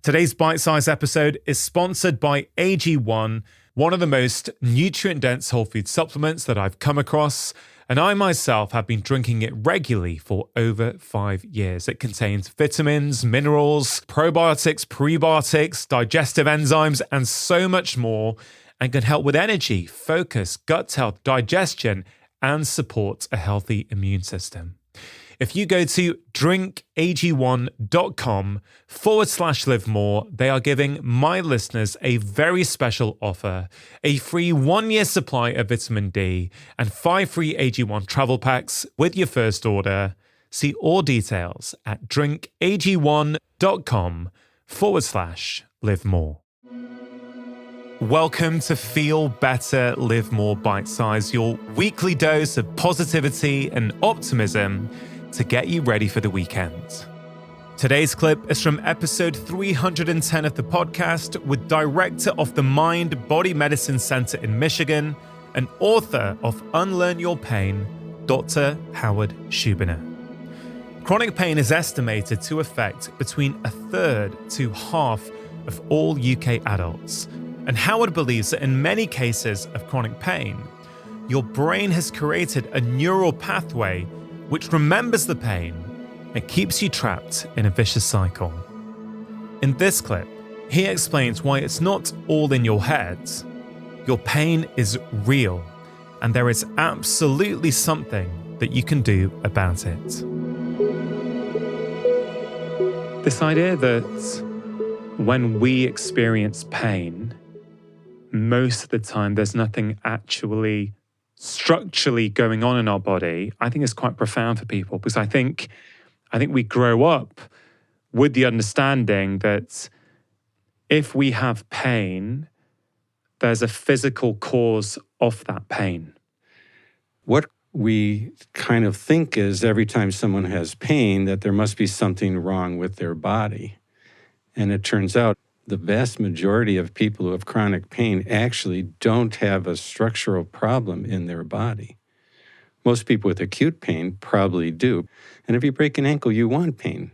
Today's bite-sized episode is sponsored by AG1, one of the most nutrient-dense whole food supplements that I've come across, and I myself have been drinking it regularly for over 5 years. It contains vitamins, minerals, probiotics, prebiotics, digestive enzymes, and so much more, and can help with energy, focus, gut health, digestion, and support a healthy immune system. If you go to drinkag1.com/live more, they are giving my listeners a very special offer, a free 1-year supply of vitamin D and 5 free AG1 travel packs with your first order. See all details at drinkag1.com/live more. Welcome to Feel Better, Live More Bite Size, your weekly dose of positivity and optimism to get you ready for the weekend. Today's clip is from episode 310 of the podcast with director of the Mind Body Medicine Center in Michigan and author of Unlearn Your Pain, Dr. Howard Schubiner. Chronic pain is estimated to affect between 1/3 to half of all UK adults. And Howard believes that in many cases of chronic pain, your brain has created a neural pathway which remembers the pain and keeps you trapped in a vicious cycle. In this clip, he explains why it's not all in your head. Your pain is real, and there is absolutely something that you can do about it. This idea that when we experience pain, most of the time there's nothing actually structurally going on in our body, I think is quite profound for people, because I think we grow up with the understanding that if we have pain, there's a physical cause of that pain. What we kind of think is every time someone has pain that there must be something wrong with their body. And it turns out the vast majority of people who have chronic pain actually don't have a structural problem in their body. Most people with acute pain probably do. And if you break an ankle, you want pain.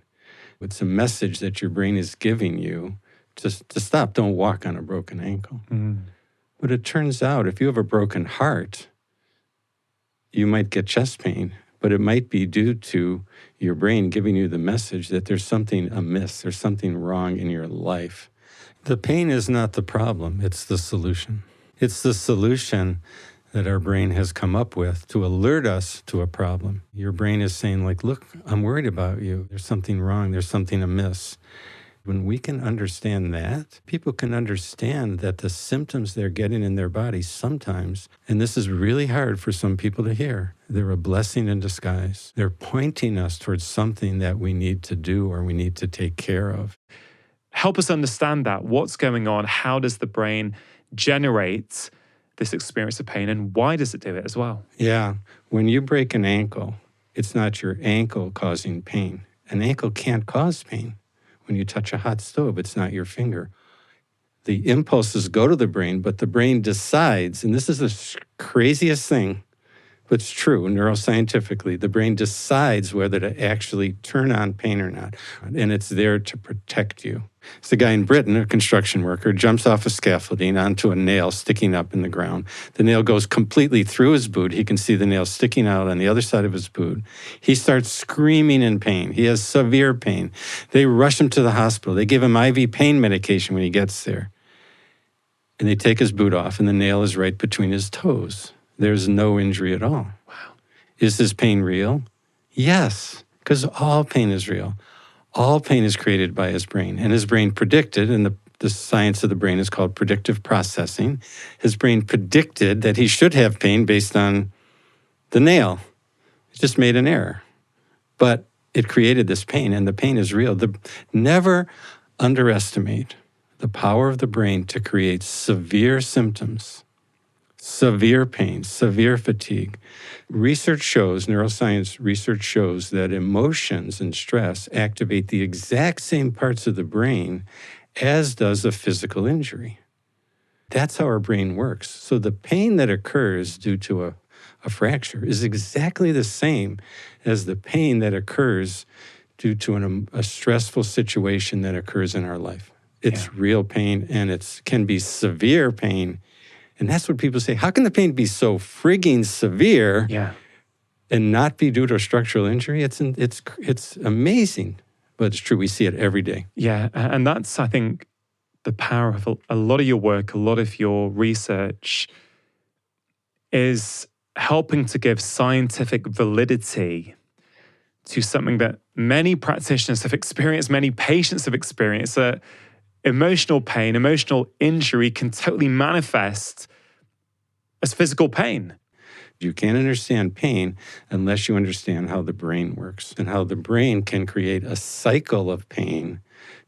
It's a message that your brain is giving you to stop. Don't walk on a broken ankle. But it turns out if you have a broken heart, you might get chest pain, but it might be due to your brain giving you the message that there's something amiss, there's something wrong in your life. The pain is not the problem, it's the solution. It's the solution that our brain has come up with to alert us to a problem. Your brain is saying, like, look, I'm worried about you. There's something wrong, there's something amiss. When we can understand that, people can understand that the symptoms they're getting in their body sometimes, and this is really hard for some people to hear, they're a blessing in disguise. They're pointing us towards something that we need to do or we need to take care of. Help us understand that. What's going on? How does the brain generate this experience of pain, and why does it do it as well? Yeah. When you break an ankle, it's not your ankle causing pain. An ankle can't cause pain. When you touch a hot stove, it's not your finger. The impulses go to the brain, but the brain decides, and this is the craziest thing, but it's true neuroscientifically, the brain decides whether to actually turn on pain or not, and it's there to protect you. It's a guy in Britain, a construction worker, jumps off a scaffolding onto a nail sticking up in the ground. The nail goes completely through his boot. He can see the nail sticking out on the other side of his boot. He starts screaming in pain. He has severe pain. They rush him to the hospital. They give him IV pain medication when he gets there. And they take his boot off, and the nail is right between his toes. There's no injury at all. Wow. Is this pain real? Yes, because all pain is real. All pain is created by his brain, and his brain predicted, and the science of the brain is called predictive processing. His brain predicted that he should have pain based on the nail. It just made an error. But it created this pain, and the pain is real. Never underestimate the power of the brain to create severe symptoms, severe pain, severe fatigue. Research shows, neuroscience research shows that emotions and stress activate the exact same parts of the brain as does a physical injury. That's how our brain works. So the pain that occurs due to a fracture is exactly the same as the pain that occurs due to a stressful situation that occurs in our life. It's real pain, and it can be severe pain. And that's what people say. How can the pain be so frigging severe and not be due to a structural injury? It's amazing, but it's true. We see it every day. Yeah, and that's, I think, the power of a lot of your work, a lot of your research is helping to give scientific validity to something that many practitioners have experienced, many patients have experienced, that emotional pain, emotional injury can totally manifest as physical pain. You can't understand pain unless you understand how the brain works and how the brain can create a cycle of pain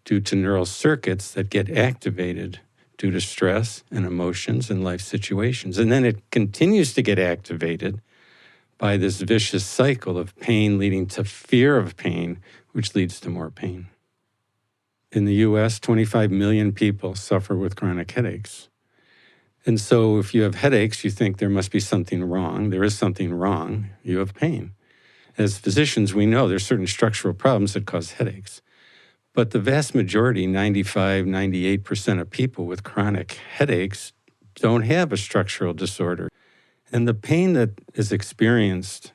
due to neural circuits that get activated due to stress and emotions and life situations. And then it continues to get activated by this vicious cycle of pain leading to fear of pain, which leads to more pain. In the US, 25 million people suffer with chronic headaches. And so if you have headaches, you think there must be something wrong. There is something wrong. You have pain. As physicians, we know there's certain structural problems that cause headaches. But the vast majority, 95, 98% of people with chronic headaches don't have a structural disorder. And the pain that is experienced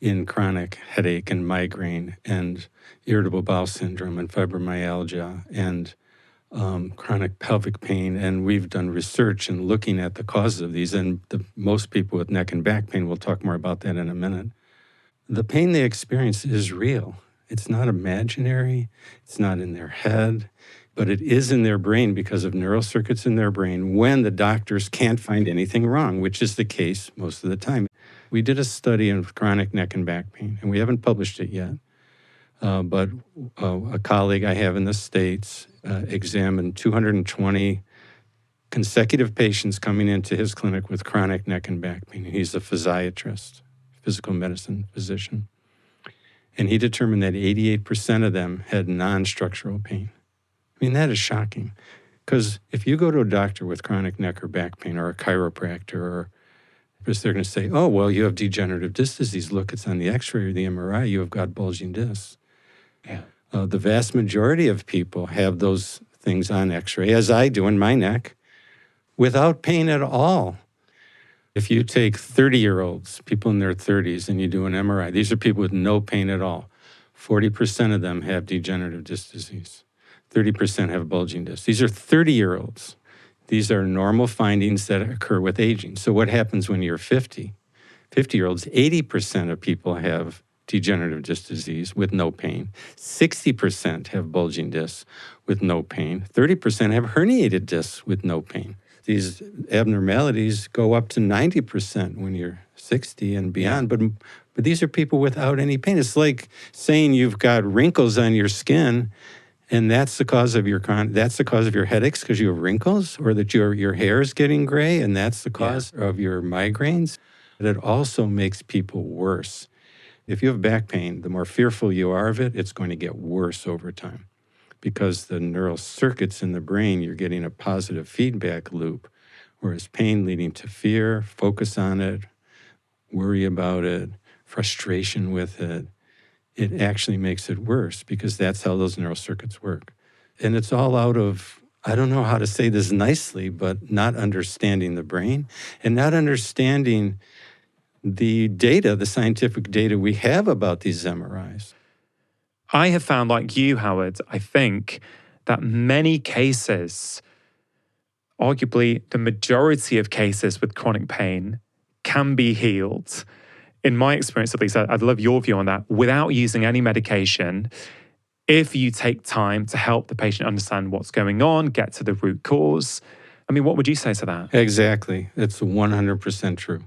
in chronic headache and migraine and irritable bowel syndrome and fibromyalgia and chronic pelvic pain, and we've done research in looking at the causes of these, and most people with neck and back pain, we'll talk more about that in a minute. The pain they experience is real. It's not imaginary. It's not in their head, but it is in their brain because of neural circuits in their brain when the doctors can't find anything wrong, which is the case most of the time. We did a study on chronic neck and back pain, and we haven't published it yet. But a colleague I have in the States examined 220 consecutive patients coming into his clinic with chronic neck and back pain. He's a physiatrist, physical medicine physician. And he determined that 88% of them had non-structural pain. I mean, that is shocking. Because if you go to a doctor with chronic neck or back pain or a chiropractor, or because they're going to say, oh, well, you have degenerative disc disease. Look, it's on the x-ray or the MRI. You have got bulging discs. Yeah. The vast majority of people have those things on x-ray, as I do in my neck, without pain at all. If you take 30-year-olds, people in their 30s, and you do an MRI, these are people with no pain at all. 40% of them have degenerative disc disease. 30% have bulging discs. These are 30-year-olds. These are normal findings that occur with aging. So what happens when you're 50? 50-year-olds, 80% of people have degenerative disc disease with no pain. 60% have bulging discs with no pain. 30% have herniated discs with no pain. These abnormalities go up to 90% when you're 60 and beyond, but these are people without any pain. It's like saying you've got wrinkles on your skin, and that's the cause of your headaches because you have wrinkles, or that your hair is getting gray, and that's the cause of your migraines. But it also makes people worse. If you have back pain, the more fearful you are of it, it's going to get worse over time. Because the neural circuits in the brain, you're getting a positive feedback loop, whereas pain leading to fear, focus on it, worry about it, frustration with it, it actually makes it worse because that's how those neural circuits work. And it's all out of, I don't know how to say this nicely, but not understanding the brain and not understanding the data, the scientific data we have about these MRIs. I have found, like you, Howard, I think that many cases, arguably the majority of cases with chronic pain, can be healed. In my experience, at least, I'd love your view on that, without using any medication, if you take time to help the patient understand what's going on, get to the root cause. I mean, what would you say to that? Exactly. It's 100% true.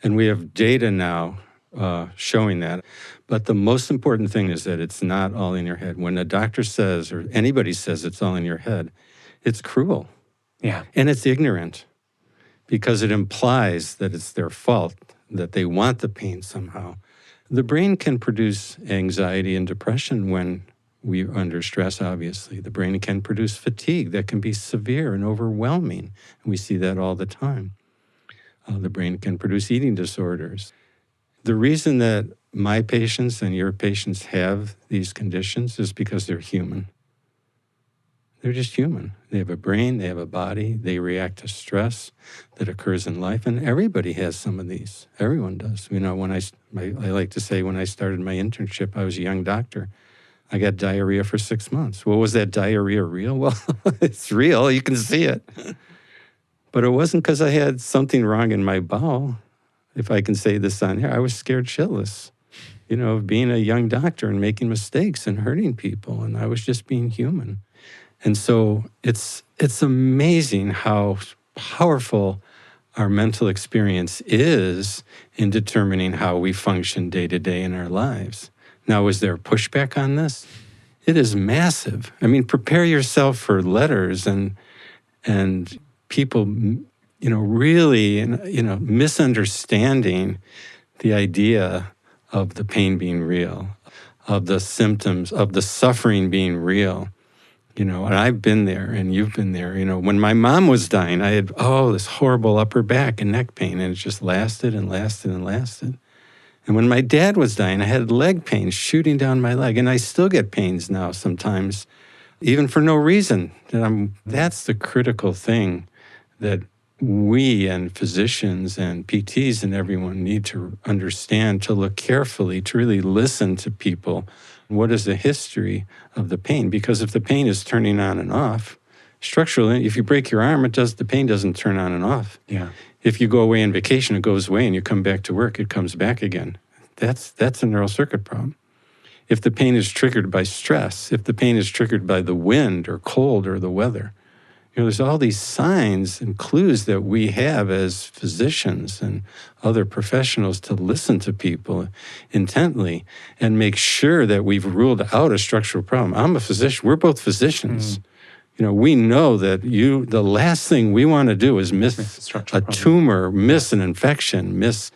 And we have data now showing that. But the most important thing is that it's not all in your head. When a doctor says, or anybody says it's all in your head, it's cruel. Yeah. And it's ignorant because it implies that it's their fault, that they want the pain somehow. The brain can produce anxiety and depression when we're under stress, obviously. The brain can produce fatigue that can be severe and overwhelming. And we see that all the time. The brain can produce eating disorders. The reason that my patients and your patients have these conditions is because they're human. They're just human. They have a brain, they have a body, they react to stress that occurs in life, and everybody has some of these. Everyone does. You know, I like to say when I started my internship, I was a young doctor. I got diarrhea for 6 months. Well, was that diarrhea real? Well, it's real. You can see it. But it wasn't because I had something wrong in my bowel. If I can say this on here, I was scared shitless, you know, of being a young doctor and making mistakes and hurting people. And I was just being human. And so it's amazing how powerful our mental experience is in determining how we function day to day in our lives. Now, is there pushback on this? It is massive. I mean, prepare yourself for letters and people, you know, really, you know, misunderstanding the idea of the pain being real, of the symptoms, of the suffering being real. You know, and I've been there and you've been there. You know, when my mom was dying, I had, this horrible upper back and neck pain, and it just lasted and lasted and lasted. And when my dad was dying, I had leg pain shooting down my leg, and I still get pains now sometimes, even for no reason. That's the critical thing that we and physicians and PTs and everyone need to understand, to look carefully, to really listen to people. What is the history of the pain? Because if the pain is turning on and off, structurally, if you break your arm, the pain doesn't turn on and off. Yeah. If you go away on vacation, it goes away, and you come back to work, it comes back again. That's a neural circuit problem. If the pain is triggered by stress, if the pain is triggered by the wind or cold or the weather, you know, there's all these signs and clues that we have as physicians and other professionals to listen to people intently and make sure that we've ruled out a structural problem. I'm a physician. We're both physicians. You know, we know that the last thing we want to do is miss a tumor, miss an infection, miss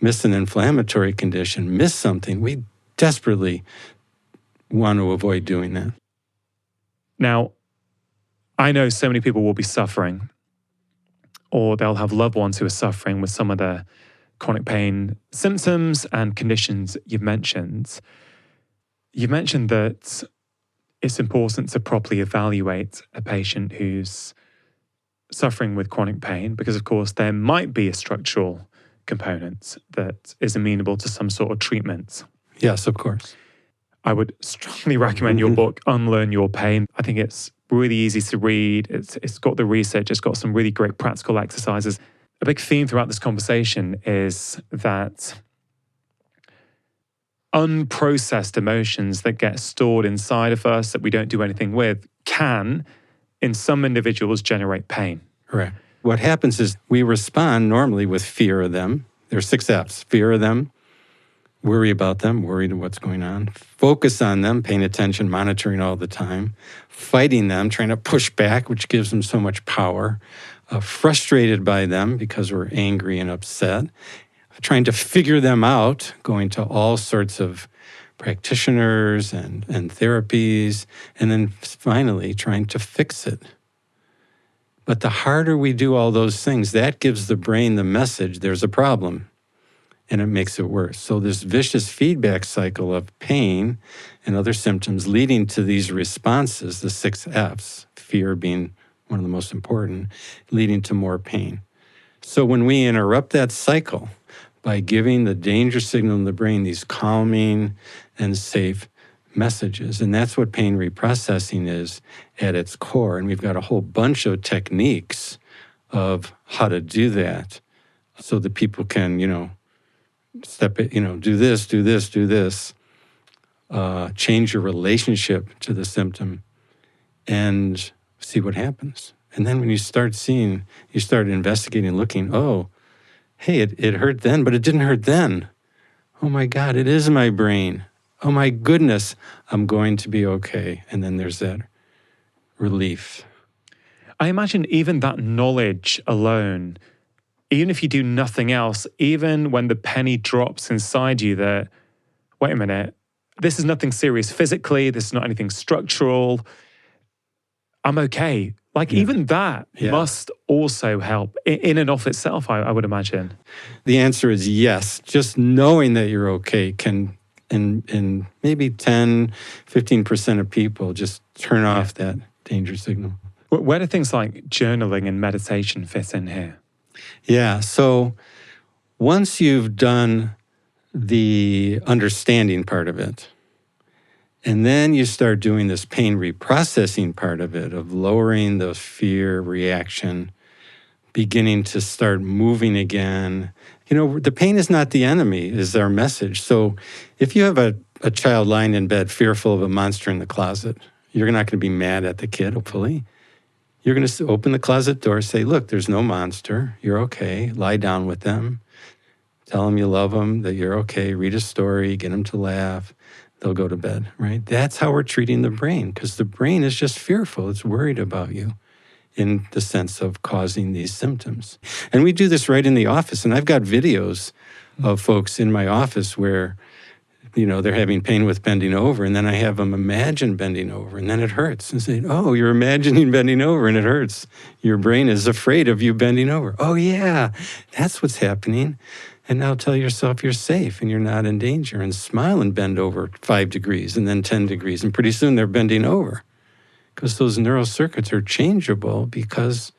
an inflammatory condition, miss something. We desperately want to avoid doing that. Now, I know so many people will be suffering, or they'll have loved ones who are suffering with some of the chronic pain symptoms and conditions you've mentioned. You've mentioned that it's important to properly evaluate a patient who's suffering with chronic pain because, of course, there might be a structural component that is amenable to some sort of treatment. Yes, of course. I would strongly recommend your book, Unlearn Your Pain. I think it's really easy to read. It's got the research. It's got some really great practical exercises. A big theme throughout this conversation is that unprocessed emotions that get stored inside of us that we don't do anything with can, in some individuals, generate pain. Correct. What happens is we respond normally with fear of them. There's 6 F's. Fear of them, worry about them, worried of what's going on, focus on them, paying attention, monitoring all the time, fighting them, trying to push back, which gives them so much power, frustrated by them because we're angry and upset, trying to figure them out, going to all sorts of practitioners and therapies, and then finally trying to fix it. But the harder we do all those things, that gives the brain the message there's a problem, and it makes it worse. So this vicious feedback cycle of pain and other symptoms leading to these responses, the 6 F's, fear being one of the most important, leading to more pain. So when we interrupt that cycle by giving the danger signal in the brain these calming and safe messages, and that's what pain reprocessing is at its core. And we've got a whole bunch of techniques of how to do that so that people can, do this, change your relationship to the symptom and see what happens. And then when you start investigating, looking, hey, it hurt then, but it didn't hurt then. Oh my God, it is my brain. Oh my goodness, I'm going to be okay. And then there's that relief. I imagine even that knowledge alone, even if you do nothing else, even when the penny drops inside you that, wait a minute, this is nothing serious physically, this is not anything structural, I'm okay. Even that must also help in and of itself, I would imagine. The answer is yes. Just knowing that you're okay can, in maybe 10, 15% of people, just turn off that danger signal. Where do things like journaling and meditation fit in here? Yeah, so once you've done the understanding part of it, and then you start doing this pain reprocessing part of it, of lowering the fear reaction, beginning to start moving again. The pain is not the enemy, is our message. So if you have a child lying in bed fearful of a monster in the closet, you're not going to be mad at the kid, hopefully. You're going to open the closet door, say, look, there's no monster. You're okay. Lie down with them. Tell them you love them, that you're okay. Read a story, get them to laugh. They'll go to bed, right? That's how we're treating the brain, because the brain is just fearful. It's worried about you in the sense of causing these symptoms. And we do this right in the office. And I've got videos of folks in my office where, they're having pain with bending over. And then I have them imagine bending over. And then it hurts. And say, oh, you're imagining bending over and it hurts. Your brain is afraid of you bending over. Oh, yeah, that's what's happening. And now tell yourself you're safe and you're not in danger, and smile and bend over 5 degrees and then 10 degrees. And pretty soon they're bending over, because those neural circuits are changeable, because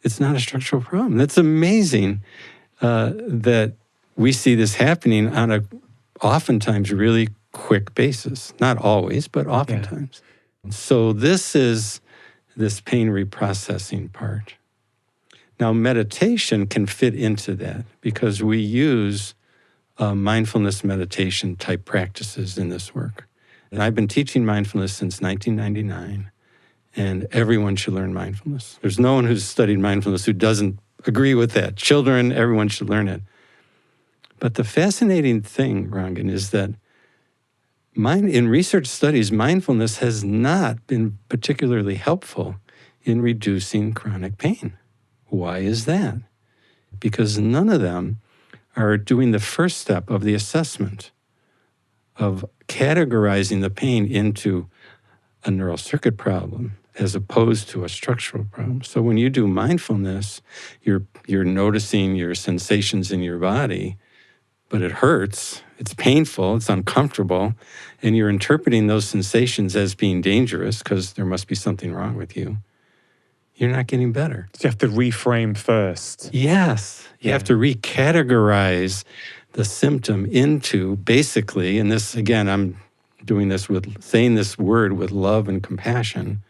it's not a structural problem. That's amazing that we see this happening on a oftentimes really quick basis. Not always, but oftentimes. Yeah. So this is this pain reprocessing part. Now, meditation can fit into that, because we use mindfulness meditation type practices in this work. And I've been teaching mindfulness since 1999, and everyone should learn mindfulness. There's no one who's studied mindfulness who doesn't agree with that. Children, everyone should learn it. But the fascinating thing, Rangan, is that in research studies, mindfulness has not been particularly helpful in reducing chronic pain. Why is that? Because none of them are doing the first step of the assessment of categorizing the pain into a neural circuit problem as opposed to a structural problem. So when you do mindfulness, you're noticing your sensations in your body, but it hurts, it's painful, it's uncomfortable, and you're interpreting those sensations as being dangerous because there must be something wrong with you. You're not getting better. So you have to reframe first. Yes. You have to recategorize the symptom into basically, and this, again, I'm doing this saying this word with love and compassion.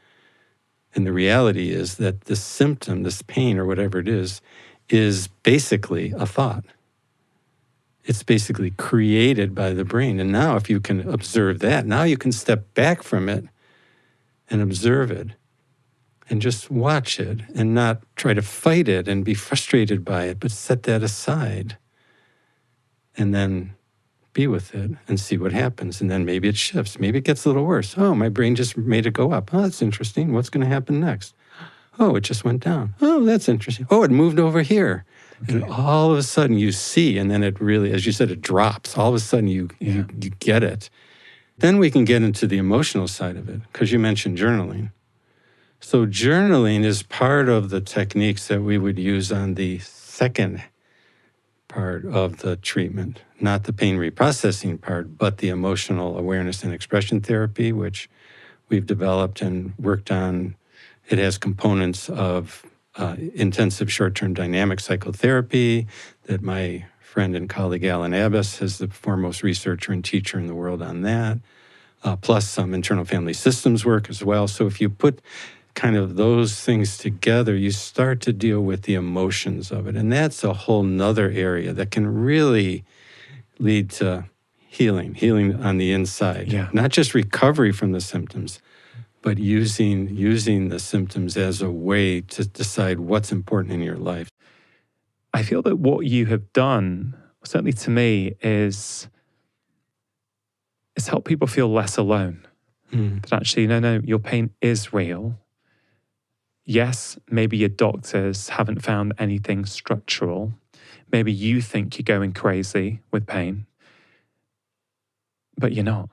And the reality is that this symptom, this pain or whatever it is basically a thought. It's basically created by the brain. And now if you can observe that, now you can step back from it and observe it and just watch it and not try to fight it and be frustrated by it, but set that aside and then be with it and see what happens. And then maybe it shifts. Maybe it gets a little worse. Oh, my brain just made it go up. Oh, that's interesting. What's going to happen next? Oh, it just went down. Oh, that's interesting. Oh, it moved over here. Okay. And all of a sudden you see, and then it really, as you said, it drops. All of a sudden you get it. Then we can get into the emotional side of it, because you mentioned journaling. So journaling is part of the techniques that we would use on the second part of the treatment, not the pain reprocessing part, but the emotional awareness and expression therapy, which we've developed and worked on. It has components of intensive short-term dynamic psychotherapy that my friend and colleague Alan Abbas is the foremost researcher and teacher in the world on that, plus some internal family systems work as well. So if you put kind of those things together, you start to deal with the emotions of it. And that's a whole nother area that can really lead to healing on the inside. Yeah. Not just recovery from the symptoms, but using the symptoms as a way to decide what's important in your life. I feel that what you have done, certainly to me, is help people feel less alone. That actually, no, your pain is real. Yes, maybe your doctors haven't found anything structural. Maybe you think you're going crazy with pain, but you're not.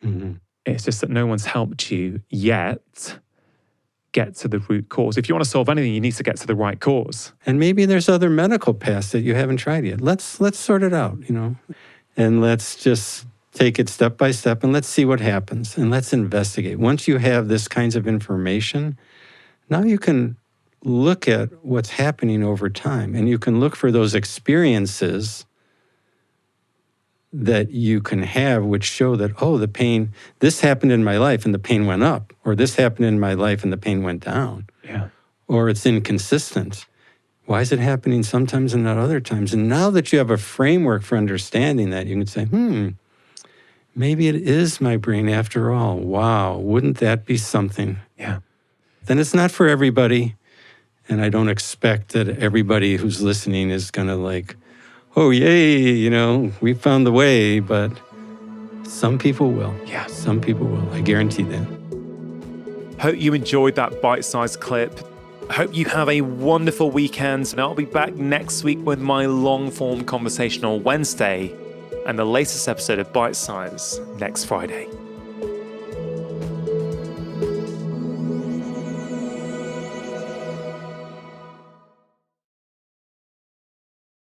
Mm-hmm. It's just that no one's helped you yet get to the root cause. If you want to solve anything, you need to get to the right cause. And maybe there's other medical paths that you haven't tried yet. Let's sort it out, and let's just take it step by step and let's see what happens and let's investigate. Once you have this kinds of information, now you can look at what's happening over time and you can look for those experiences that you can have which show that, oh, the pain, this happened in my life and the pain went up, or this happened in my life and the pain went down. Yeah. Or it's inconsistent. Why is it happening sometimes and not other times? And now that you have a framework for understanding that, you can say, maybe it is my brain after all. Wow, wouldn't that be something? Yeah. Then it's not for everybody. And I don't expect that everybody who's listening is going to like, oh, yay, we found the way. But some people will. Yeah. Some people will. I guarantee that. Hope you enjoyed that bite-sized clip. Hope you have a wonderful weekend, and I'll be back next week with my long-form conversation on Wednesday and the latest episode of Bite Size next Friday.